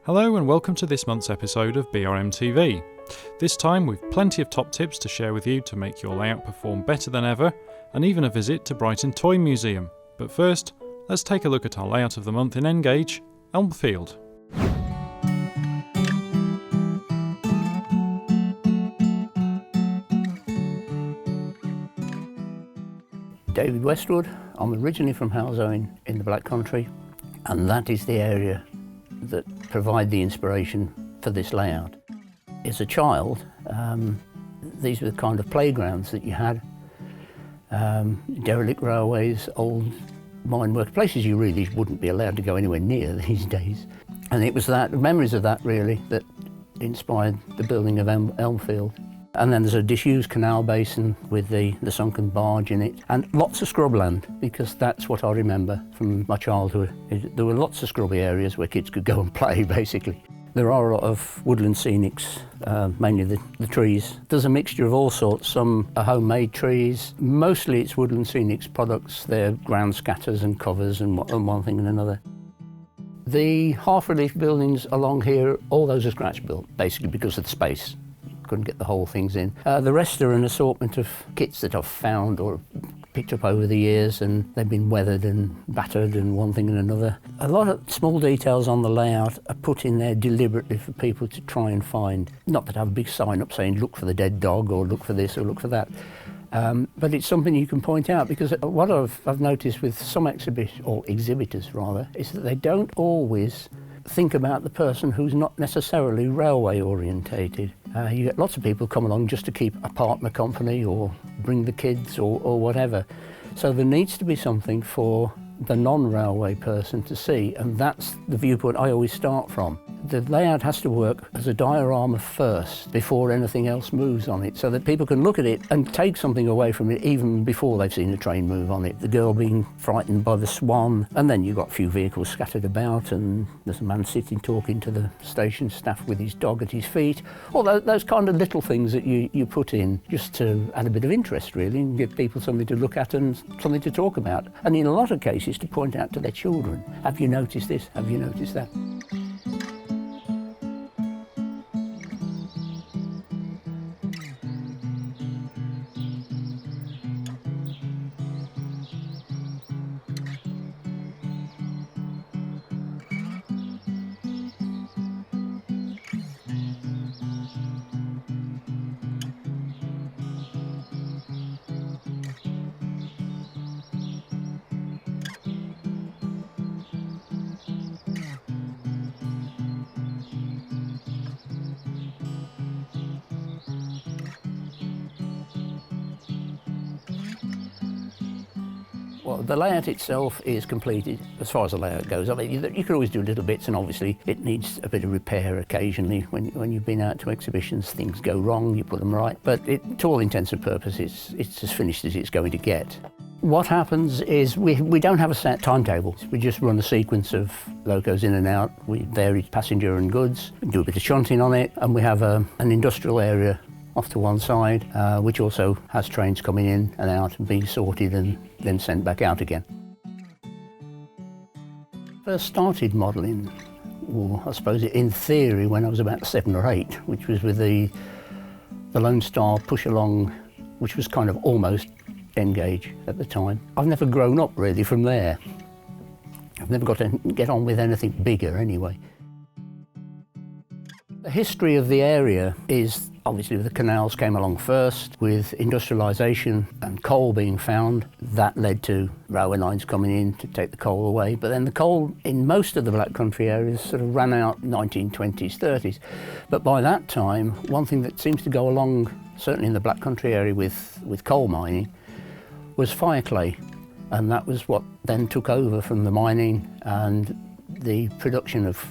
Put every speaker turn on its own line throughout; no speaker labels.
Hello and welcome to this month's episode of BRM TV. This time with plenty of top tips to share with you to make your layout perform better than ever, and even a visit to Brighton Toy Museum. But first, let's take a look at our layout of the month in Engage, Elmfield.
David Westwood. I'm originally from Halsone in the Black Country, and that is the area that provided the inspiration for this layout. As a child, these were the kind of playgrounds that you had. Derelict railways, old mine work, places you really wouldn't be allowed to go anywhere near these days. And it was that, memories of that really, that inspired the building of Elmfield. And then there's a disused canal basin with the sunken barge in it, and lots of scrubland, because that's what I remember from my childhood. There were lots of scrubby areas where kids could go and play, basically. There are a lot of woodland scenics, mainly the trees. There's a mixture of all sorts. Some are homemade trees. Mostly it's woodland scenics products. They're ground scatters and covers and one thing and another. The half-relief buildings along here, all those are scratch built, basically because of the space. Couldn't get the whole things in. The rest are an assortment of kits that I've found or picked up over the years, and they've been weathered and battered and one thing and another. A lot of small details on the layout are put in there deliberately for people to try and find. Not that I have a big sign up saying look for the dead dog or look for this or look for that. But it's something you can point out, because what I've noticed with some exhibitors rather, is that they don't always think about the person who's not necessarily railway orientated. You get lots of people come along just to keep a partner company or bring the kids or whatever. So there needs to be something for the non-railway person to see, and that's the viewpoint I always start from. The layout has to work as a diorama first before anything else moves on it, so that people can look at it and take something away from it even before they've seen a train move on it. The girl being frightened by the swan, and then you've got a few vehicles scattered about, and there's a man sitting talking to the station staff with his dog at his feet. All those kind of little things that you put in just to add a bit of interest really, and give people something to look at and something to talk about. And in a lot of cases to point out to their children, have you noticed this, have you noticed that? Well, the layout itself is completed as far as the layout goes. I mean, you can always do little bits, and obviously it needs a bit of repair occasionally. When you've been out to exhibitions, things go wrong, you put them right. But to all intents and purposes, it's as finished as it's going to get. What happens is we don't have a set timetable. We just run a sequence of locos in and out. We vary passenger and goods, we do a bit of shunting on it, and we have an industrial area off to one side, which also has trains coming in and out and being sorted and then sent back out again. First started modelling, or I suppose in theory, when I was about 7 or 8, which was with the Lone Star push along, which was kind of almost Engage at the time. I've never grown up really from there. I've never got to get on with anything bigger anyway. The history of the area is obviously the canals came along first with industrialisation and coal being found. That led to railway lines coming in to take the coal away. But then the coal in most of the Black Country areas sort of ran out 1920s, 30s. But by that time, one thing that seems to go along, certainly in the Black Country area with coal mining, was fire clay. And that was what then took over from the mining and the production of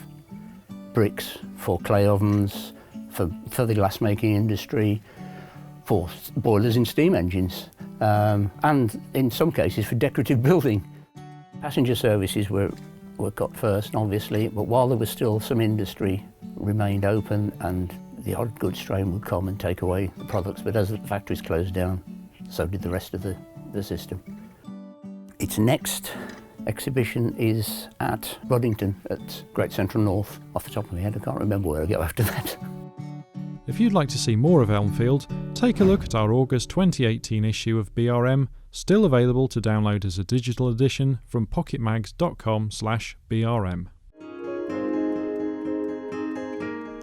bricks for clay ovens, for the glass-making industry, for boilers in steam engines, and in some cases for decorative building. Passenger services were got first, obviously, but while there was still some industry remained open, and the odd goods train would come and take away the products, but as the factories closed down, so did the rest of the system. Its next exhibition is at Ruddington at Great Central North. Off the top of my head, I can't remember where I go after that.
If you'd like to see more of Elmfield, take a look at our August 2018 issue of BRM, still available to download as a digital edition from pocketmags.com/BRM.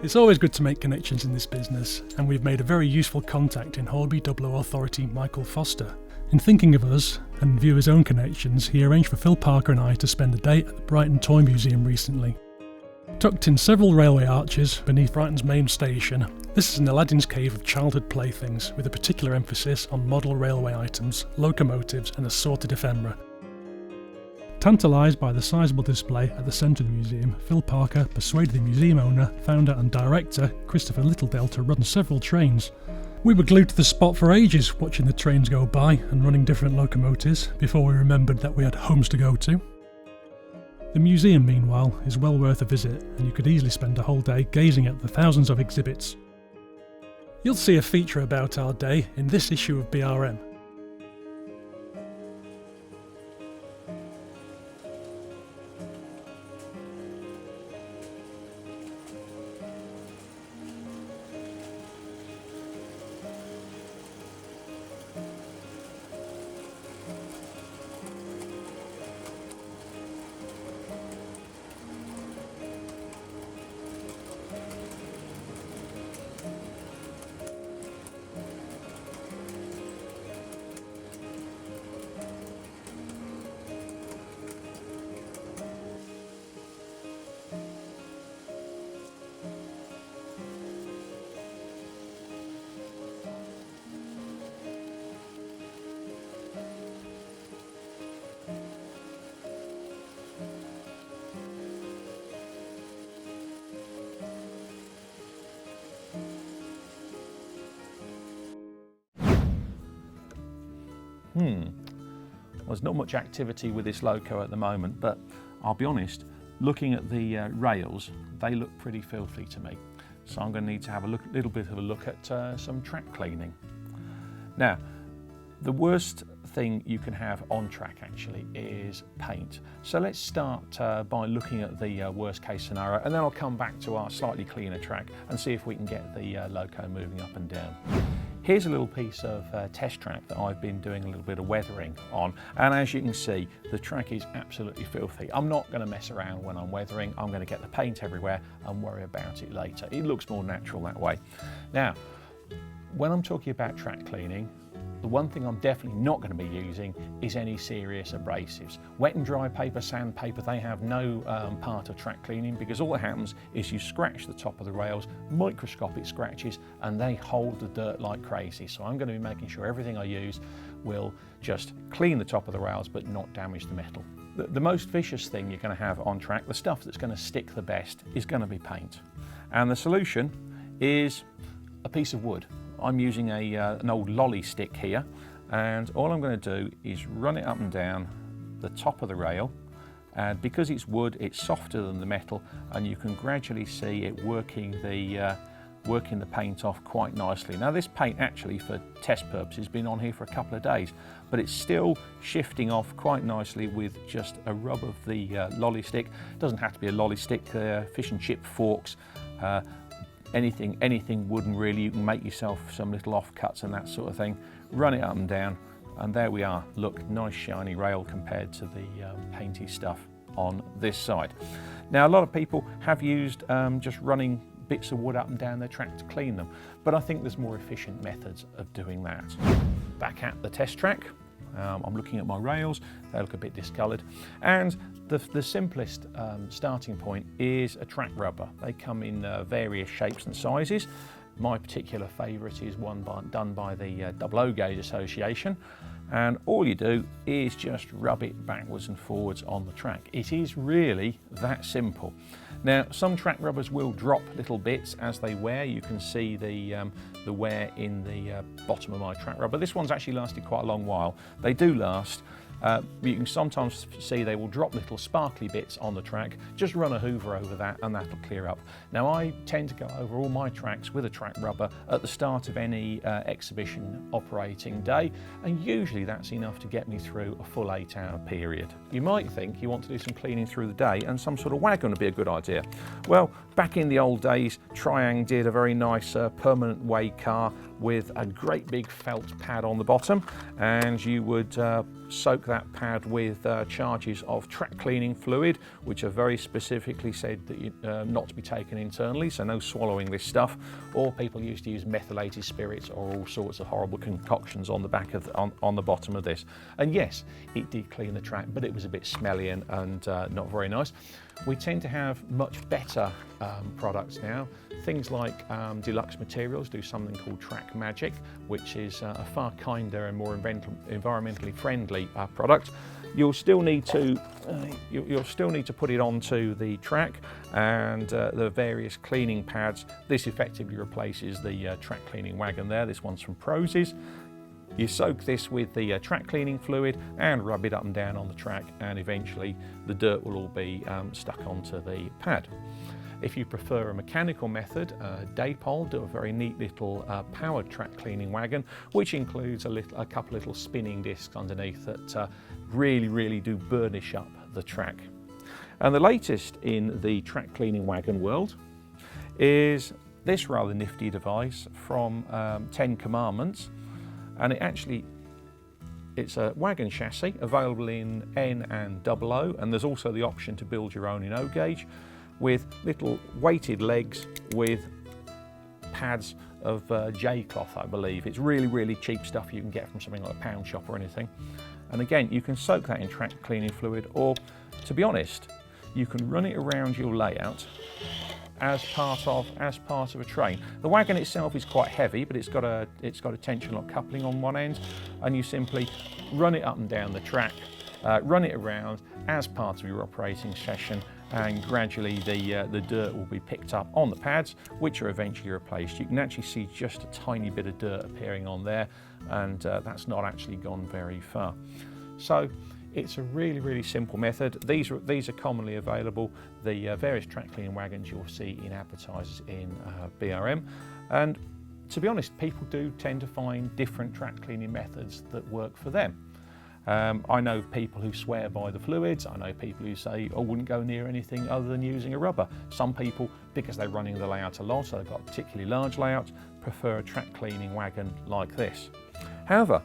It's always good to make connections in this business, and we've made a very useful contact in Horby Dublo Authority Michael Foster. In thinking of us and in view of his own connections, he arranged for Phil Parker and I to spend a day at the Brighton Toy Museum recently. Tucked in several railway arches beneath Brighton's main station, this is an Aladdin's cave of childhood playthings with a particular emphasis on model railway items, locomotives and assorted ephemera. Tantalised by the sizable display at the centre of the museum, Phil Parker persuaded the museum owner, founder and director Christopher Littledale to run several trains. We were glued to the spot for ages, watching the trains go by and running different locomotives before we remembered that we had homes to go to. The museum, meanwhile, is well worth a visit, and you could easily spend a whole day gazing at the thousands of exhibits. You'll see a feature about our day in this issue of BRM.
There's not much activity with this loco at the moment, but I'll be honest, looking at the rails, they look pretty filthy to me. So I'm going to need to have a little bit of a look at some track cleaning. Now, the worst thing you can have on track actually is paint. So let's start by looking at the worst case scenario, and then I'll come back to our slightly cleaner track and see if we can get the loco moving up and down. Here's a little piece of test track that I've been doing a little bit of weathering on, and as you can see, the track is absolutely filthy. I'm not going to mess around when I'm weathering. I'm going to get the paint everywhere and worry about it later. It looks more natural that way. Now, when I'm talking about track cleaning, the one thing I'm definitely not going to be using is any serious abrasives. Wet and dry paper, sandpaper, they have no part of track cleaning, because all that happens is you scratch the top of the rails, microscopic scratches, and they hold the dirt like crazy. So I'm going to be making sure everything I use will just clean the top of the rails but not damage the metal. The most vicious thing you're going to have on track, the stuff that's going to stick the best, is going to be paint. And the solution is a piece of wood. I'm using an old lolly stick here, and all I'm going to do is run it up and down the top of the rail, and because it's wood, it's softer than the metal, and you can gradually see it working the paint off quite nicely. Now this paint actually, for test purposes, has been on here for a couple of days, but it's still shifting off quite nicely with just a rub of the lolly stick. It doesn't have to be a lolly stick, fish and chip forks, anything wooden really. You can make yourself some little offcuts and that sort of thing, run it up and down, and there we are. Look, nice shiny rail compared to the painty stuff on this side. Now a lot of people have used just running bits of wood up and down their track to clean them, but I think there's more efficient methods of doing that. Back at the test track, I'm looking at my rails, they look a bit discoloured, and the simplest starting point is a track rubber. They come in various shapes and sizes. My particular favourite is one done by the Double O Gauge Association, and all you do is just rub it backwards and forwards on the track. It is really that simple. Now, some track rubbers will drop little bits as they wear. You can see the wear in the bottom of my track rubber. This one's actually lasted quite a long while. They do last. You can sometimes see they will drop little sparkly bits on the track. Just run a hoover over that and that'll clear up. Now I tend to go over all my tracks with a track rubber at the start of any exhibition operating day, and usually that's enough to get me through a full 8-hour period. You might think you want to do some cleaning through the day and some sort of wagon would be a good idea. Well, back in the old days, Triang did a very nice permanent way car with a great big felt pad on the bottom, and you would soak that pad with charges of track cleaning fluid, which are very specifically said that not to be taken internally, so no swallowing this stuff. Or people used to use methylated spirits or all sorts of horrible concoctions on the back of on the bottom of this. And yes, it did clean the track, but it was a bit smelly and not very nice. We tend to have much better products now. Things like Deluxe Materials do something called Track Magic, which is a far kinder and more environmentally friendly product. You'll still need to put it onto the track and the various cleaning pads. This effectively replaces the track cleaning wagon there. This one's from Prozis. You soak this with the track cleaning fluid and rub it up and down on the track, and eventually the dirt will all be stuck onto the pad. If you prefer a mechanical method, Daypol do a very neat little powered track cleaning wagon, which includes a couple little spinning discs underneath that really do burnish up the track. And the latest in the track cleaning wagon world is this rather nifty device from 10 Commandments. And it's a wagon chassis available in N and 00, and there's also the option to build your own in O gauge, with little weighted legs with pads of J cloth, I believe. It's really cheap stuff you can get from something like a pound shop or anything. And again, you can soak that in track cleaning fluid, or to be honest, you can run it around your layout as part of a train. The wagon itself is quite heavy, but it's got a tension lock coupling on one end, and you simply run it up and down the track, run it around as part of your operating session, and gradually the dirt will be picked up on the pads, which are eventually replaced. You can actually see just a tiny bit of dirt appearing on there, and that's not actually gone very far. So it's a really simple method. These are commonly available, the various track cleaning wagons you'll see in advertisers in BRM. And to be honest, people do tend to find different track cleaning methods that work for them. I know people who swear by the fluids. I know people who say, I wouldn't go near anything other than using a rubber. Some people, because they're running the layout a lot, so they've got a particularly large layout, prefer a track cleaning wagon like this. However,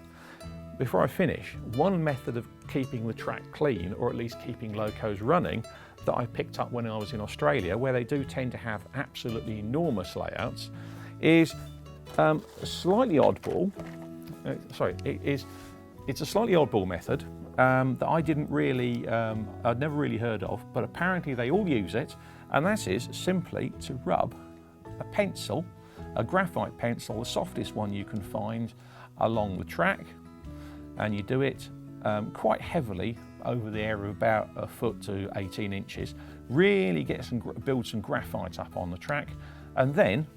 before I finish, one method of keeping the track clean, or at least keeping locos running, that I picked up when I was in Australia, where they do tend to have absolutely enormous layouts, is a slightly oddball. It's a slightly oddball method that I'd never really heard of, but apparently they all use it, and that is simply to rub a pencil, a graphite pencil, the softest one you can find, along the track, and you do it quite heavily over the area of about a foot to 18 inches. Really build some graphite up on the track, and then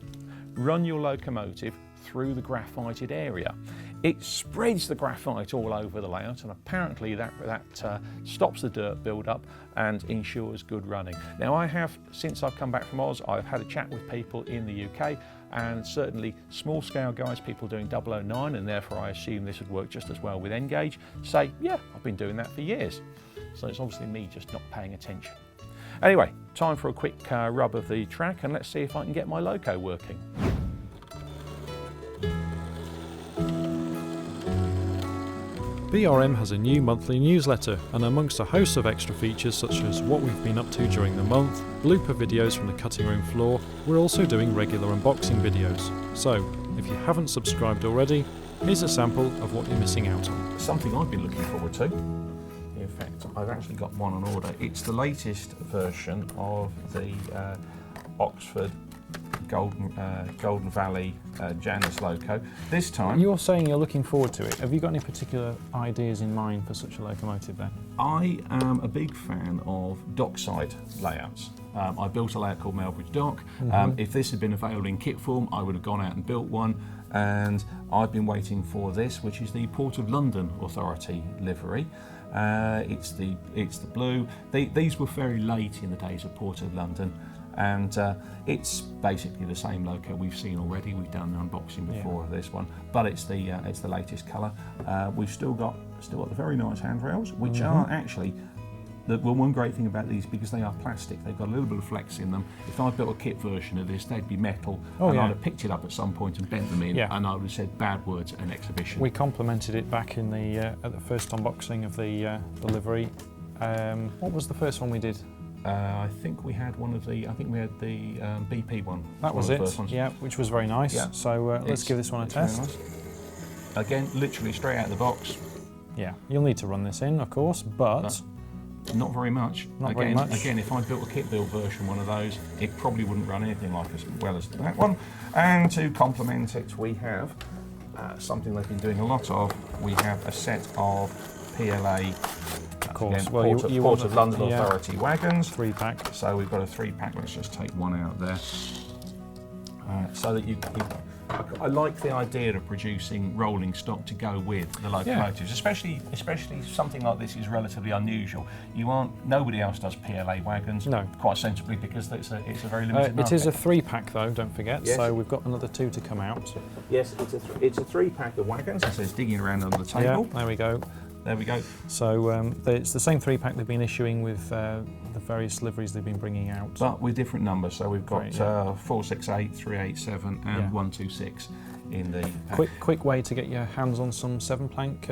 run your locomotive through the graphited area. It spreads the graphite all over the layout, and apparently that stops the dirt build-up and ensures good running. Now, since I've come back from Oz, I've had a chat with people in the UK, and certainly small-scale guys, people doing 009, and therefore I assume this would work just as well with N-gauge, say, yeah, I've been doing that for years. So it's obviously me just not paying attention. Anyway, time for a quick rub of the track, and let's see if I can get my loco working.
BRM has a new monthly newsletter, and amongst a host of extra features such as what we've been up to during the month, blooper videos from the cutting room floor, we're also doing regular unboxing videos. So, if you haven't subscribed already, here's a sample of what you're missing out on.
Something I've been looking forward to. In fact, I've actually got one on order. It's the latest version of the Oxford Golden Valley Janus loco. This time...
You're saying you're looking forward to it. Have you got any particular ideas in mind for such a locomotive then?
I am a big fan of dockside layouts. I built a layout called Melbridge Dock. If this had been available in kit form, I would have gone out and built one. And I've been waiting for this, which is the Port of London Authority livery. It's the blue. These were very late in the days of Port of London, and it's basically the same loco we've seen already. We've done an unboxing before of this one, but it's the latest colour. We've still got the very nice handrails, which are actually. One great thing about these, because they are plastic, they've got a little bit of flex in them. If I built a kit version of this, they'd be metal, and I'd have picked it up at some point and bent them in, and I would have said bad words at an exhibition.
We complimented it back in the at the first unboxing of the livery. What was the first one we did?
I think we had the BP one.
That was it. Yeah, which was very nice.
Yeah.
So let's give this one a test.
Nice. Again, literally straight out of the box.
Yeah, you'll need to run this in, of course, but
not very much.
Very much.
Again, if I built a kit build version, one of those, it probably wouldn't run anything like as well as that one. And to complement it, we have something they've been doing a lot of. We have a set of PLA,
of course,
again,
well,
Port of London Authority wagons.
3-pack.
So we've got a 3-pack. Let's just take one out there, so that I like the idea of producing rolling stock to go with the locomotives, especially something like this is relatively unusual. Nobody else does PLA wagons, quite sensibly, because it's a very limited market.
It is a 3-pack though, don't forget.
Yes.
So we've got another 2 to come out.
Yes, it's a 3-pack of wagons. It says digging around under the table.
Yeah, there we go.
There we go.
So it's the same 3-pack they've been issuing with the various liveries they've been bringing out.
But with different numbers. So we've got 468, 387 and 126 in the pack.
Quick way to get your hands on some 7-plank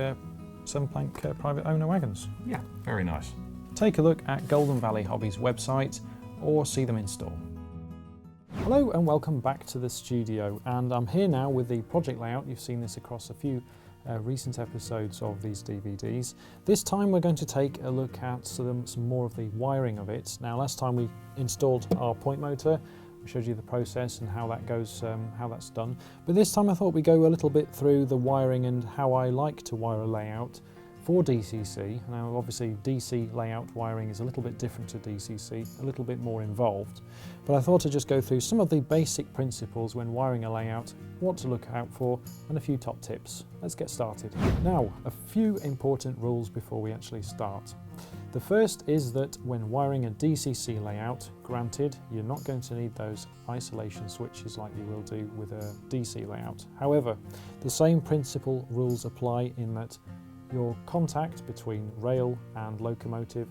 private owner wagons.
Yeah, very nice.
Take a look at Golden Valley Hobbies website or see them in store. Hello and welcome back to the studio, and I'm here now with the project layout. You've seen this across a few recent episodes of these DVDs. This time we're going to take a look at some more of the wiring of it. Now, last time we installed our point motor, we showed you the process and how that goes, how that's done. But this time I thought we'd go a little bit through the wiring and how I like to wire a layout for DCC. Now, obviously DC layout wiring is a little bit different to DCC, a little bit more involved. But I thought I'd just go through some of the basic principles when wiring a layout, what to look out for, and a few top tips. Let's get started. Now, a few important rules before we actually start. The first is that when wiring a DCC layout, granted, you're not going to need those isolation switches like you will do with a DC layout. However, the same principle rules apply in that your contact between rail and locomotive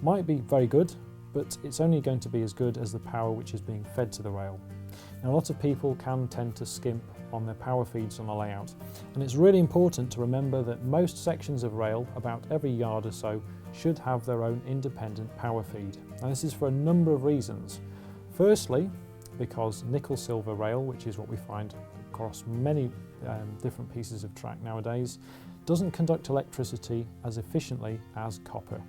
might be very good, but it's only going to be as good as the power which is being fed to the rail. Now, a lot of people can tend to skimp on their power feeds on the layout, and it's really important to remember that most sections of rail, about every yard or so, should have their own independent power feed. Now, this is for a number of reasons. Firstly, because nickel-silver rail, which is what we find across many different pieces of track nowadays, doesn't conduct electricity as efficiently as copper.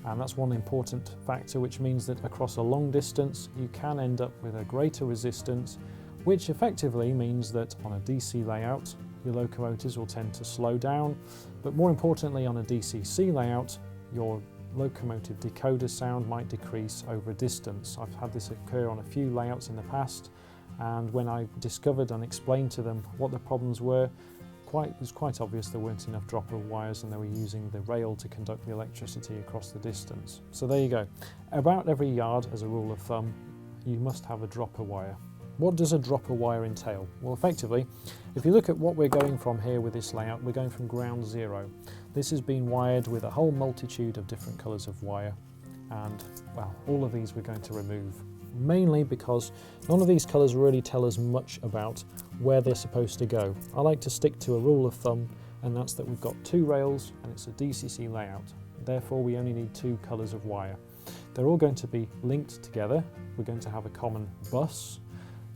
And that's one important factor, which means that across a long distance you can end up with a greater resistance, which effectively means that on a DC layout your locomotives will tend to slow down, but more importantly on a DCC layout your locomotive decoder sound might decrease over a distance. I've had this occur on a few layouts in the past, and when I discovered and explained to them what the problems were, it was quite obvious there weren't enough dropper wires and they were using the rail to conduct the electricity across the distance. So there you go. About every yard, as a rule of thumb, you must have a dropper wire. What does a dropper wire entail? Well, effectively, if you look at what we're going from here with this layout, we're going from ground zero. This has been wired with a whole multitude of different colours of wire, and well, all of these we're going to remove. Mainly because none of these colours really tell us much about where they're supposed to go. I like to stick to a rule of thumb, and that's that we've got 2 rails and it's a DCC layout. Therefore we only need 2 colours of wire. They're all going to be linked together. We're going to have a common bus.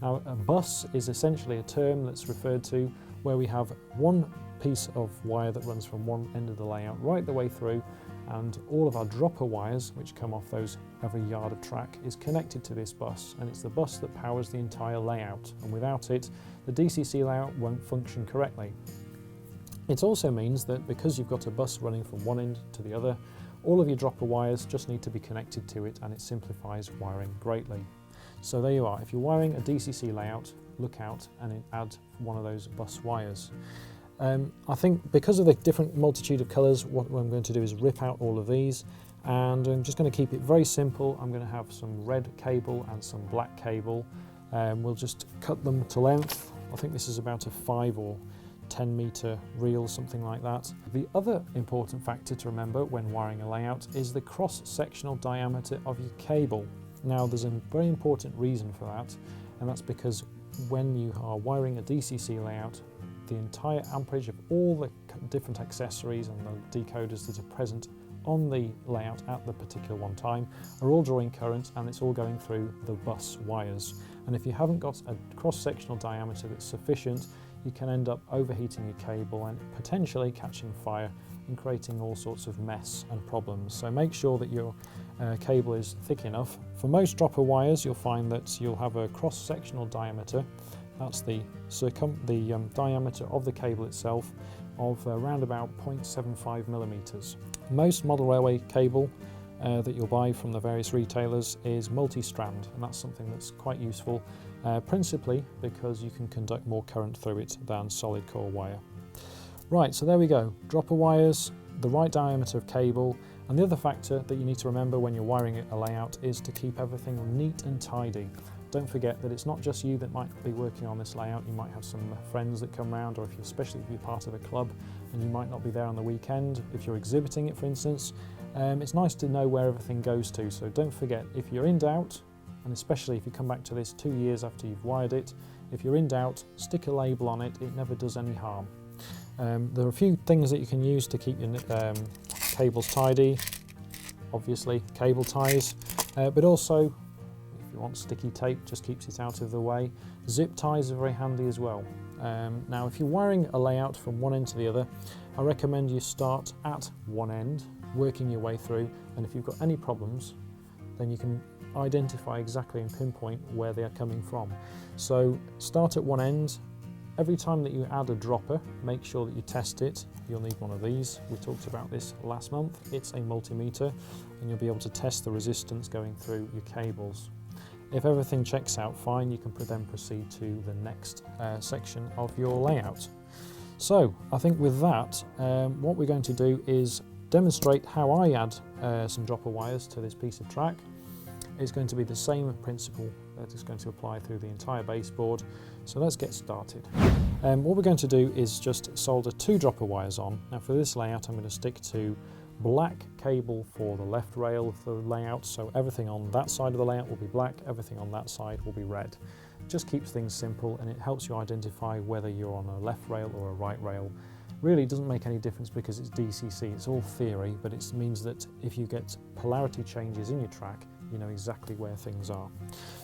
Now, a bus is essentially a term that's referred to where we have one piece of wire that runs from one end of the layout right the way through, and all of our dropper wires, which come off those every yard of track, is connected to this bus, and it's the bus that powers the entire layout, and without it the DCC layout won't function correctly. It also means that because you've got a bus running from one end to the other, all of your dropper wires just need to be connected to it, and it simplifies wiring greatly. So there you are. If you're wiring a DCC layout, look out and add one of those bus wires. I think because of the different multitude of colours, what I'm going to do is rip out all of these, and I'm just going to keep it very simple. I'm going to have some red cable and some black cable. We'll just cut them to length. I think this is about a 5 or 10 metre reel, something like that. The other important factor to remember when wiring a layout is the cross-sectional diameter of your cable. Now there's a very important reason for that, and that's because when you are wiring a DCC layout, the entire amperage of all the different accessories and the decoders that are present on the layout at the particular one time are all drawing current, and it's all going through the bus wires. And if you haven't got a cross-sectional diameter that's sufficient, you can end up overheating your cable and potentially catching fire and creating all sorts of mess and problems. So make sure that your cable is thick enough. For most dropper wires, you'll find that you'll have a cross-sectional diameter. That's the diameter of the cable itself, of around about 0.75 millimeters. Most model railway cable that you'll buy from the various retailers is multi-strand, and that's something that's quite useful, principally because you can conduct more current through it than solid core wire. Right, so there we go. Dropper wires, the right diameter of cable, and the other factor that you need to remember when you're wiring a layout is to keep everything neat and tidy. Don't forget that it's not just you that might be working on this layout. You might have some friends that come round, or especially if you're part of a club and you might not be there on the weekend. If you're exhibiting it, for instance, it's nice to know where everything goes to. So don't forget, if you're in doubt, and especially if you come back to this 2 years after you've wired it, if you're in doubt, stick a label on it. It never does any harm. There are a few things that you can use to keep your cables tidy. Obviously, cable ties, but also, if you want sticky tape, just keeps it out of the way. Zip ties are very handy as well. Now, if you're wiring a layout from one end to the other, I recommend you start at one end, working your way through, and if you've got any problems, then you can identify exactly and pinpoint where they are coming from. So start at one end. Every time that you add a dropper, make sure that you test it. You'll need one of these. We talked about this last month. It's a multimeter, and you'll be able to test the resistance going through your cables. If everything checks out fine, you can then proceed to the next section of your layout. So I think with that, what we're going to do is demonstrate how I add some dropper wires to this piece of track. It's going to be the same principle that is going to apply through the entire baseboard. So let's get started. What we're going to do is just solder 2 dropper wires on. Now for this layout, I'm going to stick to black cable for the left rail of the layout, so everything on that side of the layout will be black, everything on that side will be red. It just keeps things simple, and it helps you identify whether you're on a left rail or a right rail. Really doesn't make any difference because it's DCC, it's all theory, but it means that if you get polarity changes in your track, you know exactly where things are.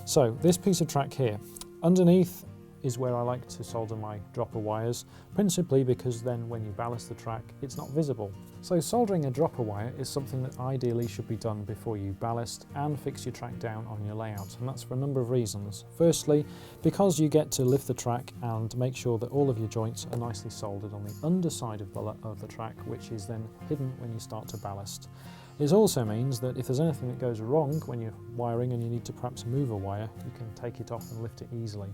So this piece of track here, underneath is where I like to solder my dropper wires, principally because then when you ballast the track, it's not visible. So soldering a dropper wire is something that ideally should be done before you ballast and fix your track down on your layout, and that's for a number of reasons. Firstly, because you get to lift the track and make sure that all of your joints are nicely soldered on the underside of the track, which is then hidden when you start to ballast. It also means that if there's anything that goes wrong when you're wiring and you need to perhaps move a wire, you can take it off and lift it easily.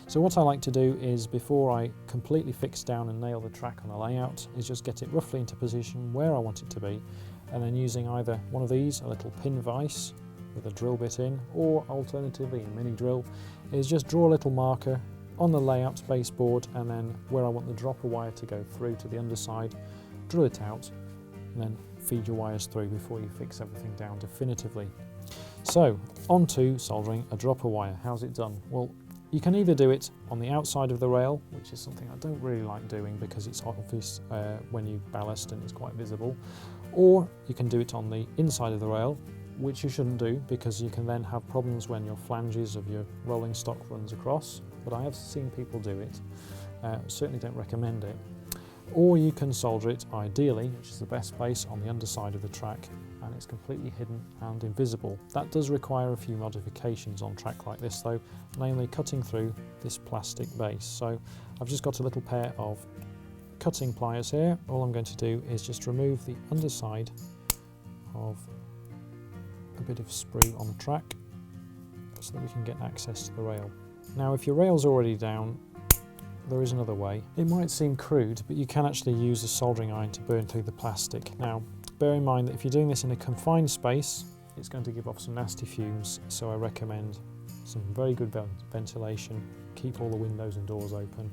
So what I like to do is, before I completely fix down and nail the track on the layout, is just get it roughly into position where I want it to be, and then using either one of these, a little pin vise with a drill bit in, or alternatively a mini drill, is just draw a little marker on the layout baseboard, and then where I want the dropper wire to go through to the underside, drill it out, and then feed your wires through before you fix everything down definitively. So, on to soldering a dropper wire. How's it done? Well, you can either do it on the outside of the rail, which is something I don't really like doing because it's obvious when you ballast and it's quite visible, or you can do it on the inside of the rail, which you shouldn't do because you can then have problems when your flanges of your rolling stock runs across, but I have seen people do it. Certainly don't recommend it. Or you can solder it, ideally, which is the best place, on the underside of the track, and it's completely hidden and invisible. That does require a few modifications on track like this though, namely cutting through this plastic base. So I've just got a little pair of cutting pliers here. All I'm going to do is just remove the underside of a bit of sprue on the track so that we can get access to the rail. Now if your rail's already down, there is another way. It might seem crude, but you can actually use a soldering iron to burn through the plastic. Now, bear in mind that if you're doing this in a confined space, it's going to give off some nasty fumes, so I recommend some very good ventilation, keep all the windows and doors open,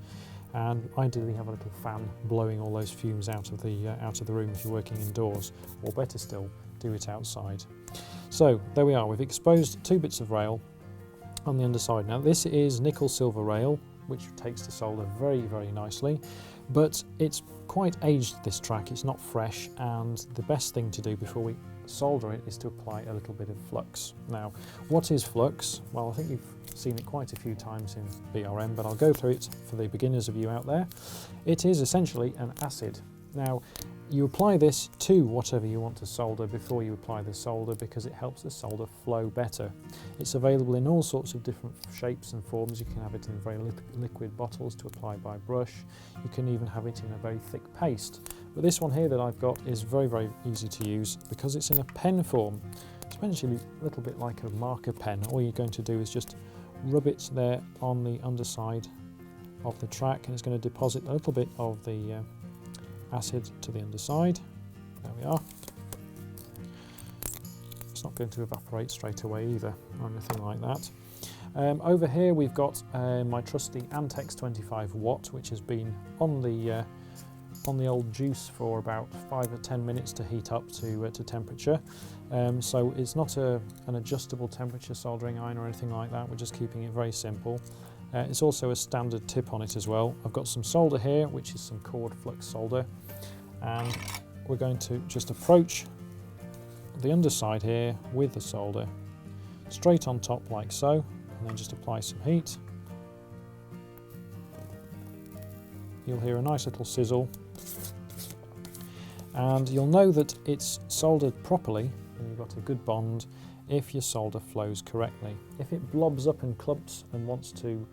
and ideally have a little fan blowing all those fumes out of the room if you're working indoors, or better still, do it outside. So there we are, we've exposed 2 bits of rail on the underside. Now this is nickel silver rail, which takes to solder very, very nicely, but it's quite aged, this track, it's not fresh, and the best thing to do before we solder it is to apply a little bit of flux. Now, what is flux? Well, I think you've seen it quite a few times in BRM, but I'll go through it for the beginners of you out there. It is essentially an acid. Now, you apply this to whatever you want to solder before you apply the solder, because it helps the solder flow better. It's available in all sorts of different shapes and forms. You can have it in very liquid bottles to apply by brush. You can even have it in a very thick paste. But this one here that I've got is very, very easy to use because it's in a pen form. It's essentially a little bit like a marker pen. All you're going to do is just rub it there on the underside of the track, and it's going to deposit a little bit of the acid to the underside. There we are. It's not going to evaporate straight away either or anything like that. Over here we've got my trusty Antex 25 watt, which has been on the old juice for about 5 or 10 minutes to heat up to temperature. So it's not an adjustable temperature soldering iron or anything like that. We're just keeping it very simple. It's also a standard tip on it as well. I've got some solder here, which is some cord flux solder, and we're going to just approach the underside here with the solder straight on top like so, and then just apply some heat. You'll hear a nice little sizzle, and you'll know that it's soldered properly and you've got a good bond if your solder flows correctly. If it blobs up and clumps and wants to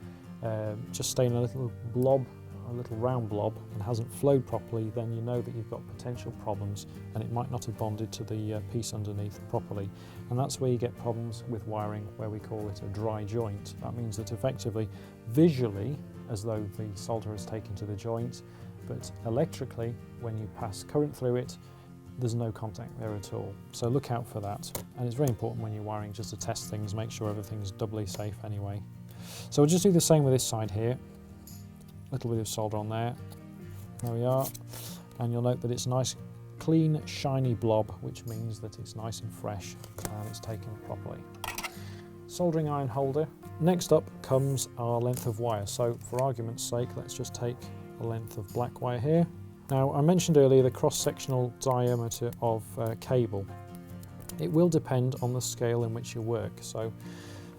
just stay in a little blob, a little round blob, and hasn't flowed properly, then you know that you've got potential problems and it might not have bonded to the piece underneath properly. And that's where you get problems with wiring, where we call it a dry joint. That means that effectively, visually, as though the solder is taken to the joint, but electrically, when you pass current through it, there's no contact there at all. So look out for that. And it's very important when you're wiring just to test things, make sure everything's doubly safe anyway. So we'll just do the same with this side here. A little bit of solder on there. There we are. And you'll note that it's a nice, clean, shiny blob, which means that it's nice and fresh and it's taken properly. Soldering iron holder. Next up comes our length of wire. So for argument's sake, let's just take a length of black wire here. Now, I mentioned earlier the cross-sectional diameter of cable. It will depend on the scale in which you work. So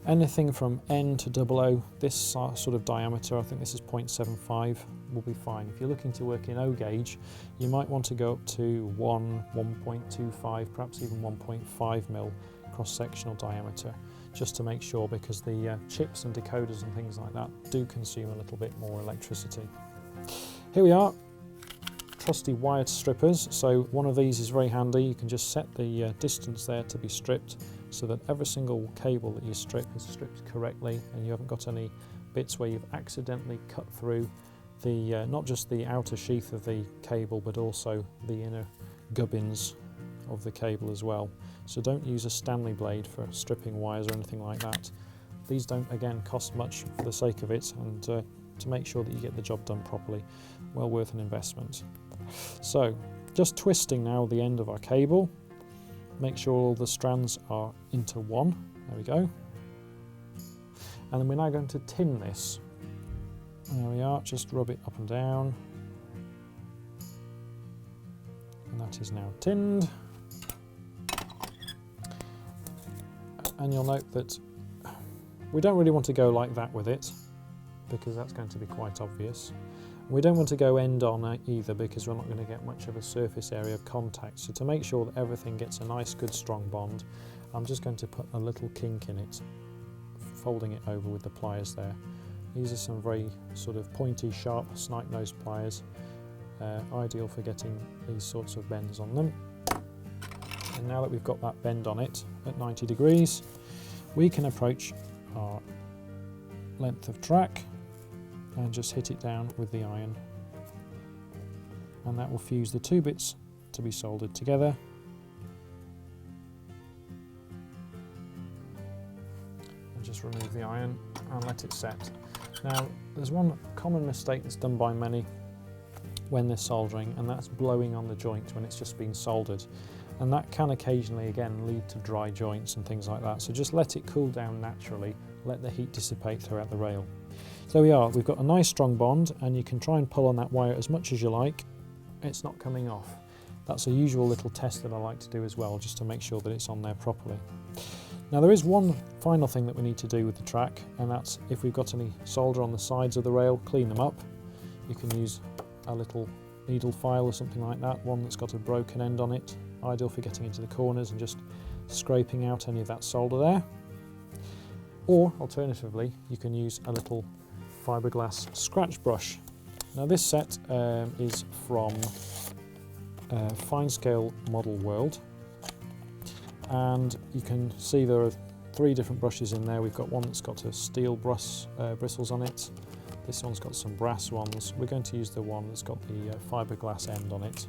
anything from N to 00, this sort of diameter, I think this is 0.75, will be fine. If you're looking to work in O gauge, you might want to go up to 1.25, perhaps even 1.5 mil cross-sectional diameter, just to make sure, because the chips and decoders and things like that do consume a little bit more electricity. Here we are. Trusty wired strippers. So one of these is very handy. You can just set the distance there to be stripped, so that every single cable that you strip is stripped correctly, and you haven't got any bits where you've accidentally cut through the not just the outer sheath of the cable, but also the inner gubbins of the cable as well. So don't use a Stanley blade for stripping wires or anything like that. These don't, again, cost much for the sake of it, and to make sure that you get the job done properly, well worth an investment. So just twisting now the end of our cable, make sure all the strands are into one. There we go. And then we're now going to tin this. There we are, just rub it up and down. And that is now tinned. And you'll note that we don't really want to go like that with it, because that's going to be quite obvious. We don't want to go end on either, because we're not going to get much of a surface area of contact. So to make sure that everything gets a nice, good, strong bond, I'm just going to put a little kink in it, folding it over with the pliers there. These are some very sort of pointy, sharp, snipe-nosed pliers, ideal for getting these sorts of bends on them. And now that we've got that bend on it at 90 degrees, we can approach our length of track and just hit it down with the iron, and that will fuse the two bits to be soldered together. And just remove the iron and let it set. Now, there's one common mistake that's done by many when they're soldering, and that's blowing on the joint when it's just been soldered, and that can occasionally again lead to dry joints and things like that. So just let it cool down naturally, let the heat dissipate throughout the rail. So there we are, we've got a nice strong bond, and you can try and pull on that wire as much as you like. It's not coming off. That's a usual little test that I like to do as well, just to make sure that it's on there properly. Now there is one final thing that we need to do with the track, and that's if we've got any solder on the sides of the rail, clean them up. You can use a little needle file or something like that, one that's got a broken end on it, ideal for getting into the corners and just scraping out any of that solder there. Or alternatively, you can use a little fiberglass scratch brush. Now this set is from Fine Scale Model World, and you can see there are 3 different brushes in there. We've got one that's got a steel bristles on it. This one's got some brass ones. We're going to use the one that's got the fiberglass end on it,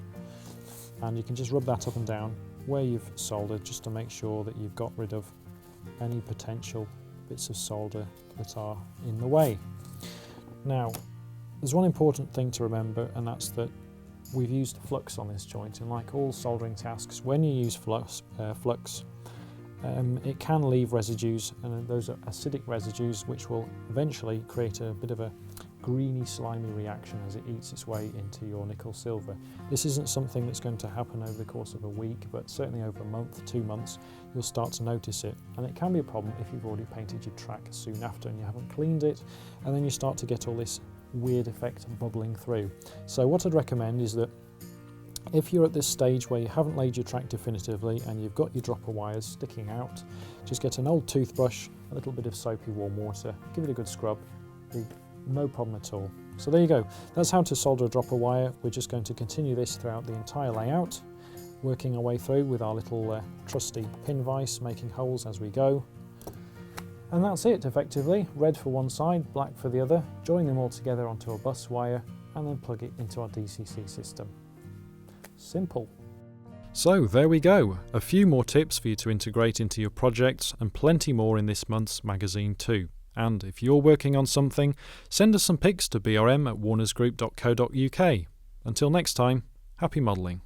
and you can just rub that up and down where you've soldered, just to make sure that you've got rid of any potential bits of solder that are in the way. Now, there's one important thing to remember, and that's that we've used flux on this joint, and like all soldering tasks, when you use flux, it can leave residues, and those are acidic residues which will eventually create a bit of a greeny, slimy reaction as it eats its way into your nickel silver. This isn't something that's going to happen over the course of a week, but certainly over a month, 2 months, you'll start to notice it. And it can be a problem if you've already painted your track soon after and you haven't cleaned it, and then you start to get all this weird effect bubbling through. So what I'd recommend is that if you're at this stage where you haven't laid your track definitively and you've got your dropper wires sticking out, just get an old toothbrush, a little bit of soapy warm water, give it a good scrub, no problem at all. So there you go, that's how to solder a dropper wire. We're just going to continue this throughout the entire layout, working our way through with our little trusty pin vise, making holes as we go. And that's it effectively, red for one side, black for the other, join them all together onto a bus wire and then plug it into our DCC system. Simple. So there we go, a few more tips for you to integrate into your projects, and plenty more in this month's magazine too. And if you're working on something, send us some pics to brm@warnersgroup.co.uk. Until next time, happy modelling.